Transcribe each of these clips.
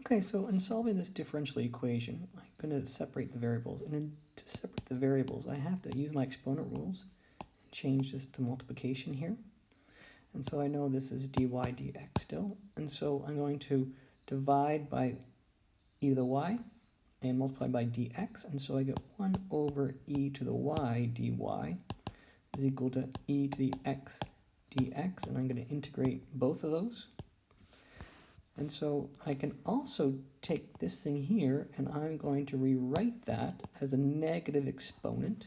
Okay, so in solving this differential equation, I'm going to separate the variables. And to separate the variables, I have to use my exponent rules and change this to multiplication here. And so I know this is dy dx still. And so I'm going to divide by e to the y and multiply by dx. And so I get 1 over e to the y dy is equal to e to the x dx. And I'm going to integrate both of those. And so I can also take this thing here and I'm going to rewrite that as a negative exponent.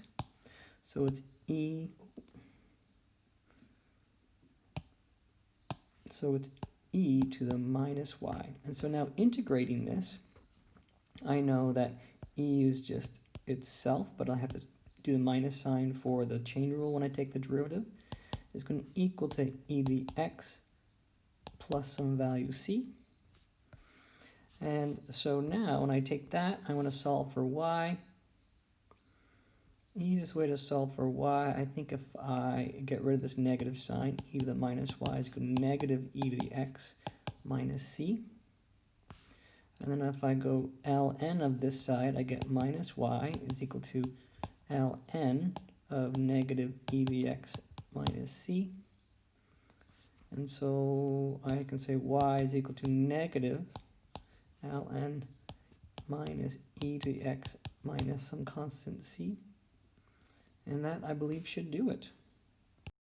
So it's e, to the minus y. And so now integrating this, I know that e is just itself, but I have to do the minus sign for the chain rule when I take the derivative. It's going to equal to e to the x plus some value c. And so now when I take that, I want to solve for y. The easiest way to solve for y, I think if I get rid of this negative sign, e to the minus y is equal to negative e to the x minus c. And then if I go ln of this side, I get minus y is equal to ln of negative e to the x minus c. And so I can say y is equal to negative ln minus e to the x minus some constant c. And that, I believe, should do it.